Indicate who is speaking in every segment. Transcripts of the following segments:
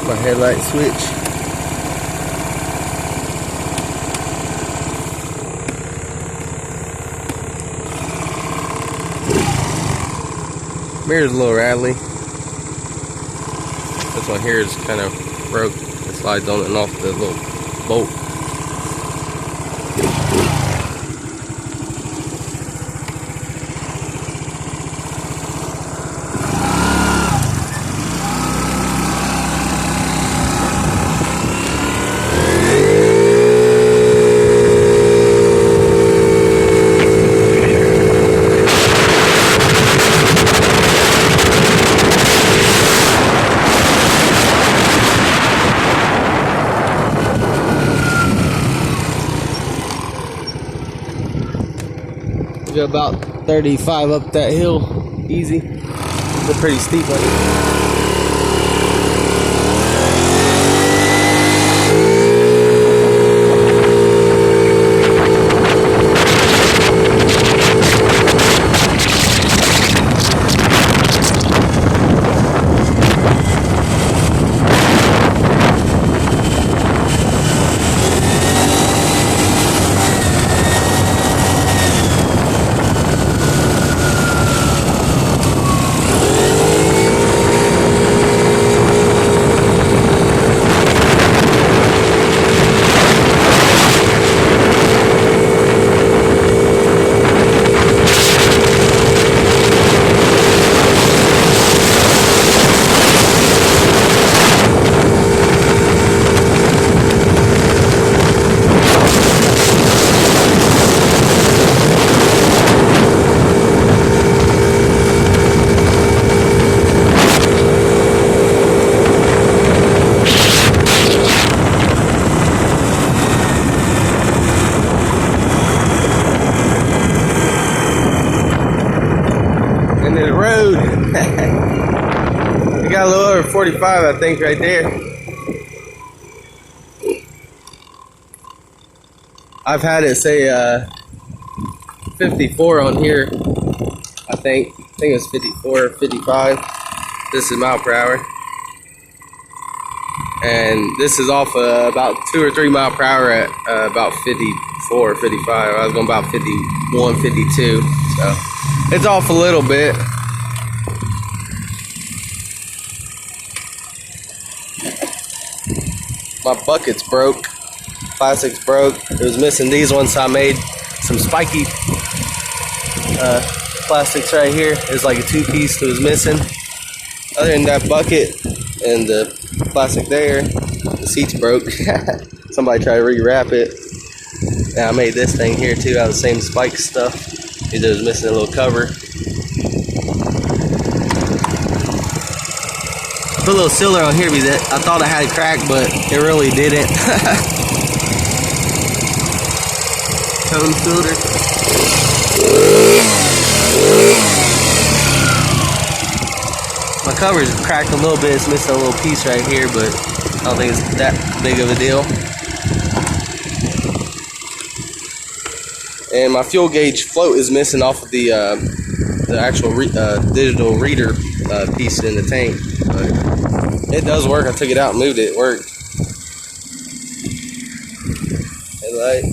Speaker 1: My headlight switch. Mirror's a little rattly. This one here is kind of broke. It slides on and off the little bolt. Go about 35 up that hill, easy. It's a pretty steep one. Into the road. We got a little over 45, I think, right there. I've had it say 54 on here. I think it was 54 or 55. This is mile per hour. And this is off about 2 or 3 mile per hour at about 54 or 55. I was going about 51, 52. So it's off a little bit. My bucket's broke. Plastic's broke. It was missing these ones, so I made some spiky plastics right here. It's like a 2-piece that was missing. Other than that bucket and the plastic there, the seat's broke. Somebody tried to rewrap it. And I made this thing here too out of the same spike stuff. It was missing a little cover. I put a little sealer on here because I thought I had it cracked, but it really didn't. Cone filter. My cover's cracked a little bit. It's missing a little piece right here, but I don't think it's that big of a deal. And my fuel gauge float is missing off of the actual digital reader piece in the tank. But it does work. I took it out and moved it. It worked. Headlight.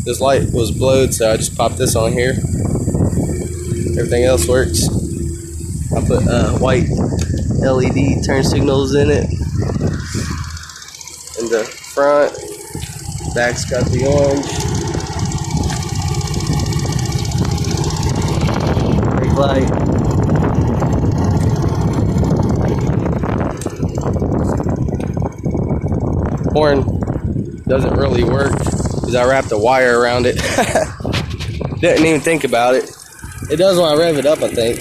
Speaker 1: This light was blowed, so I just popped this on here. Everything else works. I put white LED turn signals in it. In the front. Back's got the orange. Brake light. Horn doesn't really work because I wrapped a wire around it. Didn't even think about it. It does when I rev it up, I think.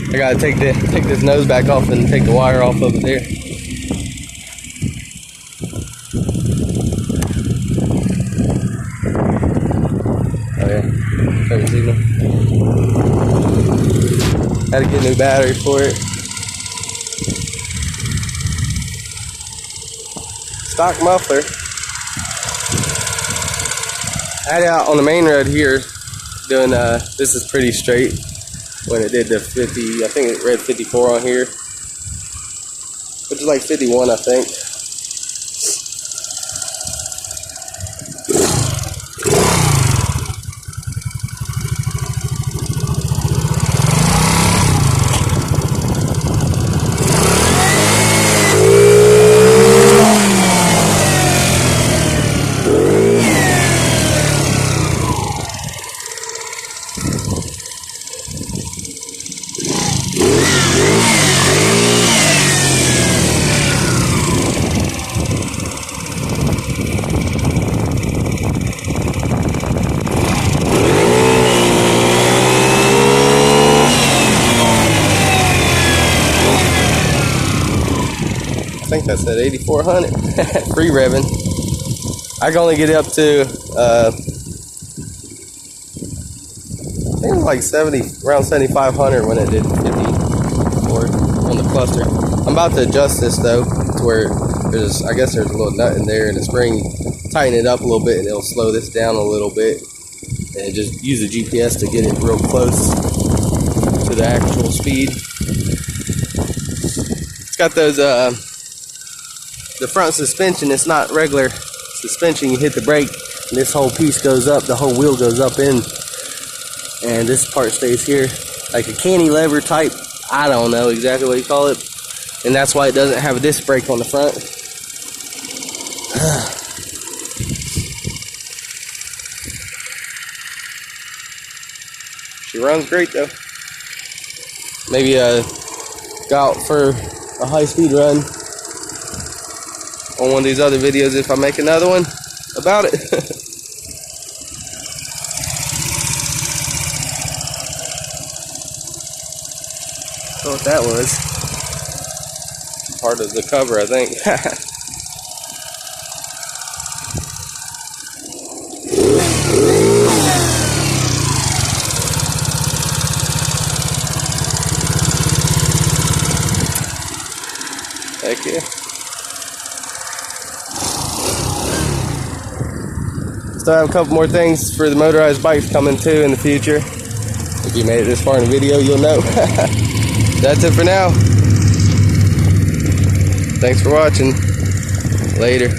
Speaker 1: I gotta take this nose back off and take the wire off of it there. Had to get a new battery for it. Stock muffler. I had it out on the main road here doing, this is pretty straight when it did the 50, I think it read 54 on here, which is like 51 I think. I think that's at 8,400. Free revving. I can only get up to I think it was like 70, around 7,500 when it did 54 on the cluster. I'm about to adjust this though to where there's, I guess there's a little nut in there and a spring. Tighten it up a little bit and it'll slow this down a little bit. And just use the GPS to get it real close to the actual speed. It's got those the front suspension, it's not regular suspension. You hit the brake and this whole piece goes up, the whole wheel goes up in, and this part stays here. Like a cantilever type, I don't know exactly what you call it. And that's why it doesn't have a disc brake on the front. She runs great though. Maybe go out for a high speed run on one of these other videos if I make another one about it. That's what that was. Part of the cover, I think. Heck yeah. Still have a couple more things for the motorized bikes coming too in the future. If you made it this far in the video, you'll know. That's it for now. Thanks for watching. Later.